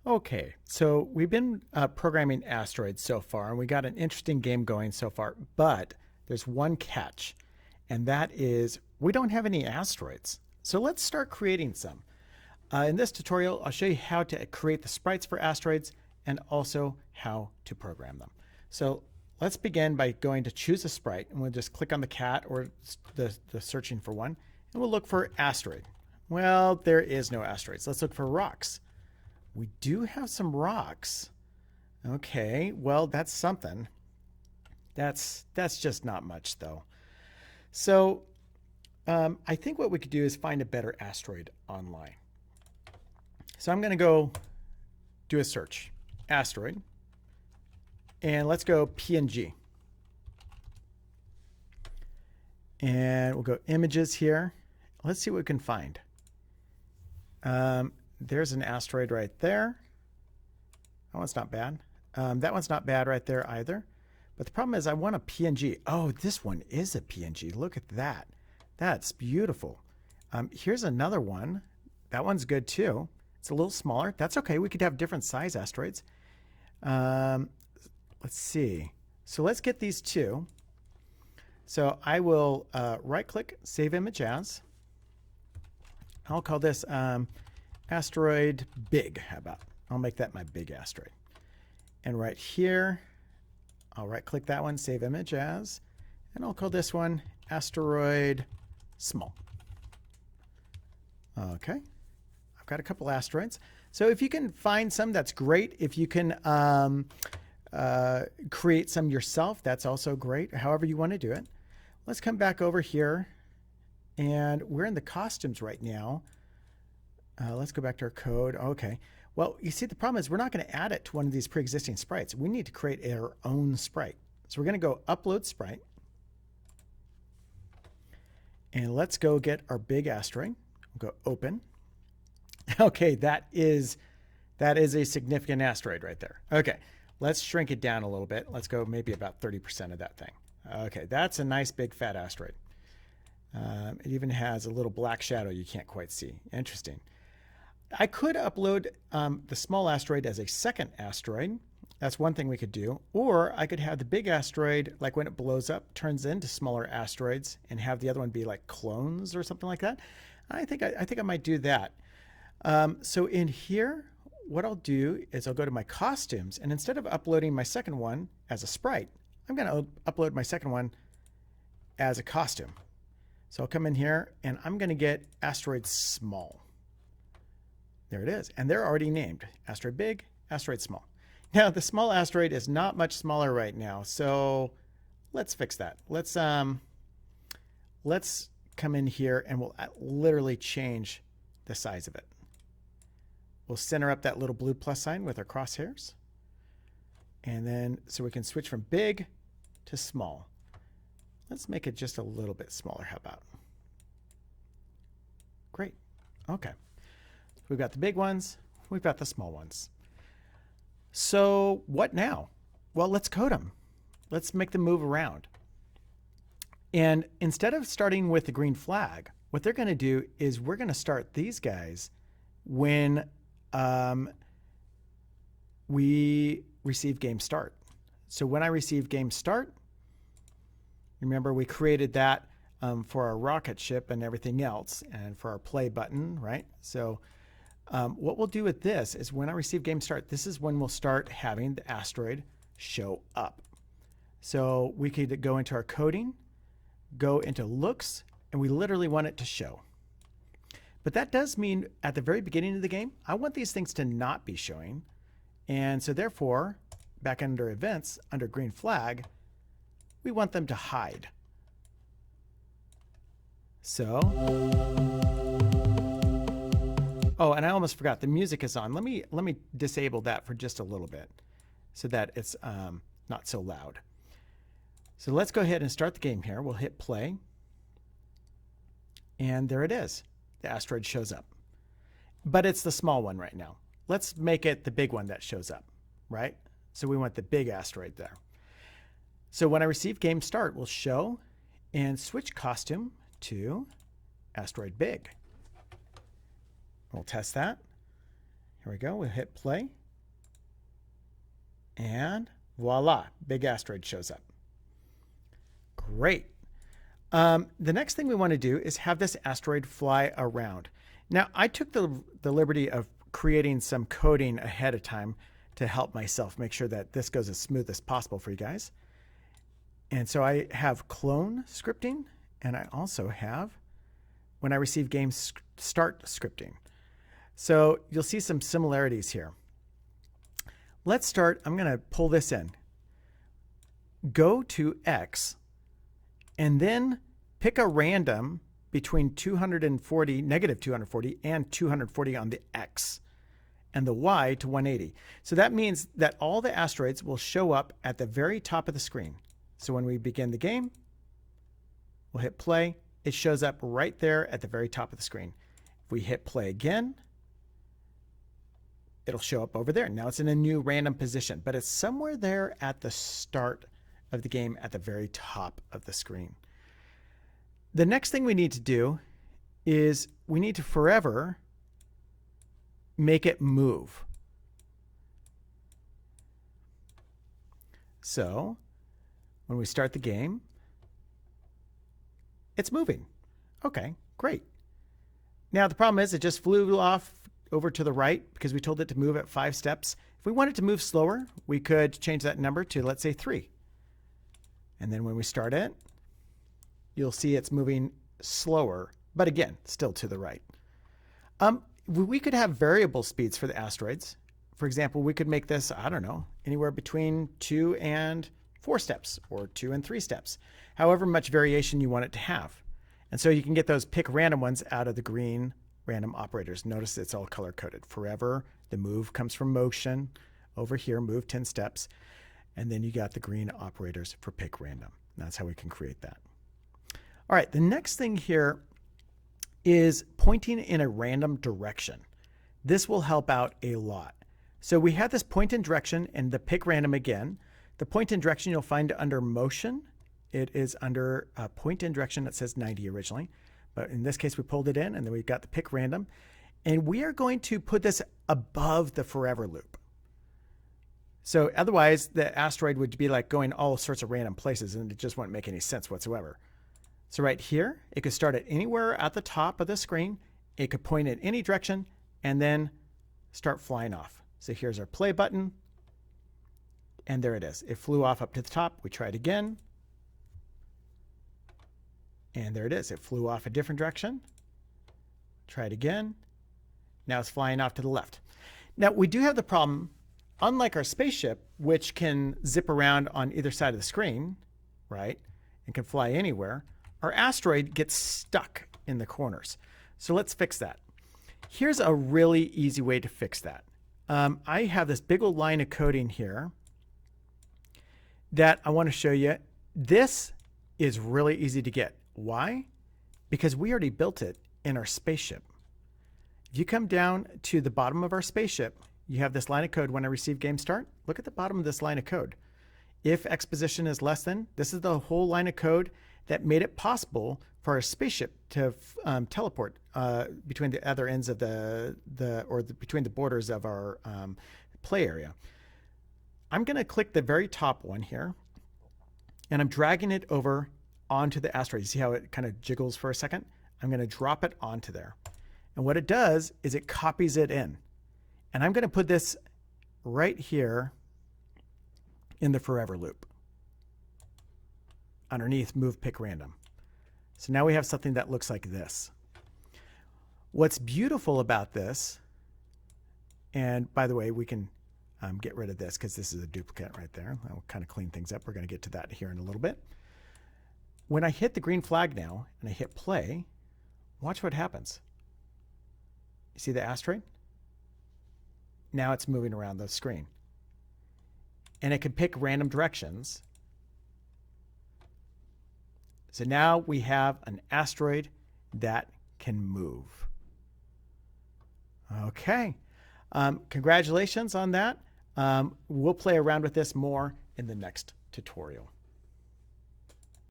Okay, so we've been programming asteroids so far, and we got an interesting game going so far, but there's one catch, and that is we don't have any asteroids. So let's start creating some. In this tutorial, I'll show you how to create the sprites for asteroids and also how to program them. So let's begin by going to choose a sprite, and we'll just click on the cat or the searching for one, and we'll look for asteroid. Well, there is no asteroids. Let's look for rocks. We do have some rocks. Okay, well, that's something. That's just not much, though. So I think what we could do is find a better asteroid online. So I'm going to go do a search. Asteroid. And let's go PNG. And we'll go images here. Let's see what we can find. There's an asteroid right there. That one's not bad. That one's not bad right there either. But the problem is I want a PNG. Oh, this one is a PNG. Look at that. That's beautiful. Here's another one. That one's good too. It's a little smaller. That's okay. We could have different size asteroids. Let's see. So let's get these two. So I will right click, save image as. I'll call this asteroid big. How about? I'll make that my big asteroid. And right here, I'll right click that one, save image as, and I'll call this one asteroid small. Okay. I've got a couple asteroids. So if you can find some, that's great. If you can create some yourself, that's also great. However you want to do it. Let's come back over here, and we're in the costumes right now. Let's go back to our code. Okay. Well, you see, the problem is we're not going to add it to one of these pre-existing sprites. We need to create our own sprite. So we're going to go upload sprite. And let's go get our big asteroid. We'll go open. Okay, that is a significant asteroid right there. Okay, let's shrink it down a little bit. Let's go maybe about 30% of that thing. Okay, that's a nice big fat asteroid. It even has a little black shadow you can't quite see. Interesting. I could upload the small asteroid as a second asteroid. That's one thing we could do. Or I could have the big asteroid, like when it blows up, turns into smaller asteroids, and have the other one be like clones or something like that. I think I might do that. So in here, what I'll do is I'll go to my costumes, and instead of uploading my second one as a sprite, I'm going to upload my second one as a costume. So I'll come in here, and I'm going to get asteroid small. There it is. And they're already named. Asteroid big, asteroid small. Now, the small asteroid is not much smaller right now, so let's fix that. Let's come in here, and we'll literally change the size of it. We'll center up that little blue plus sign with our crosshairs. And then, so we can switch from big to small. Let's make it just a little bit smaller. How about? Great. Okay. We've got the big ones. We've got the small ones. So what now? Well, let's code them. Let's make them move around. And instead of starting with the green flag, what they're going to do is we're going to start these guys when we receive game start. So when I receive game start, remember we created that for our rocket ship and everything else, and for our play button, right? So what we'll do with this is when I receive game start, this is when we'll start having the asteroid show up. So we could go into our coding, go into looks, and we literally want it to show. But that does mean at the very beginning of the game, I want these things to not be showing. And so therefore, back under events, under green flag, we want them to hide. So, oh, and I almost forgot, the music is on. Let me disable that for just a little bit so that it's not so loud. So let's go ahead and start the game here. We'll hit play. And there it is. The asteroid shows up. But it's the small one right now. Let's make it the big one that shows up, right? So we want the big asteroid there. So when I receive game start, we'll show and switch costume to asteroid big. We'll test that. Here we go. We'll hit play. And voila, big asteroid shows up. Great. The next thing we want to do is have this asteroid fly around. Now, I took the liberty of creating some coding ahead of time to help myself make sure that this goes as smooth as possible for you guys. And so I have clone scripting, and I also have when I receive game start scripting. So you'll see some similarities here. Let's start. I'm going to pull this in. Go to X, and then pick a random between 240, negative 240, and 240 on the X, and the Y to 180. So that means that all the asteroids will show up at the very top of the screen. So when we begin the game, we'll hit play. It shows up right there at the very top of the screen. If we hit play again, it'll show up over there. Now it's in a new random position, but it's somewhere there at the start of the game at the very top of the screen. The next thing we need to do is we need to forever make it move. So when we start the game, it's moving. Okay, great. Now the problem is it just flew off over to the right because we told it to move at 5 steps. If we wanted to move slower, we could change that number to, let's say, 3. And then when we start it, you'll see it's moving slower, but again, still to the right. We could have variable speeds for the asteroids. For example, we could make this, I don't know, anywhere between 2 and 4 steps or 2 and 3 steps, however much variation you want it to have. And so you can get those pick random ones out of the green random operators. Notice it's all color coded. Forever, the move comes from motion. Over here, move 10 steps. And then you got the green operators for pick random. That's how we can create that. All right, the next thing here is pointing in a random direction. This will help out a lot. So we have this point in direction and the pick random again. The point in direction you'll find under motion. It is under point in direction that says 90 originally. But in this case, we pulled it in and then we've got the pick random. And we are going to put this above the forever loop. So otherwise, the asteroid would be like going all sorts of random places and it just wouldn't make any sense whatsoever. So right here, it could start at anywhere at the top of the screen. It could point in any direction and then start flying off. So here's our play button. And there it is. It flew off up to the top. We try it again. And there it is. It flew off a different direction. Try it again. Now it's flying off to the left. Now we do have the problem, unlike our spaceship, which can zip around on either side of the screen, right, and can fly anywhere, our asteroid gets stuck in the corners. So let's fix that. Here's a really easy way to fix that. I have this big old line of coding here that I want to show you. This is really easy to get. Why? Because we already built it in our spaceship. If you come down to the bottom of our spaceship, you have this line of code. When I receive game start, look at the bottom of this line of code. If X position is less than, this is the whole line of code that made it possible for our spaceship to teleport between the other ends of between the borders of our play area. I'm going to click the very top one here, and I'm dragging it over onto the asteroid. You see how it kind of jiggles for a second? I'm going to drop it onto there. And what it does is it copies it in. And I'm going to put this right here in the forever loop underneath move pick random. So now we have something that looks like this. What's beautiful about this, and by the way, we can get rid of this because this is a duplicate right there. I'll kind of clean things up. We're going to get to that here in a little bit. When I hit the green flag now and I hit play, watch what happens. You see the asteroid? Now it's moving around the screen. And it can pick random directions. So now we have an asteroid that can move. Okay. Congratulations on that. We'll play around with this more in the next tutorial.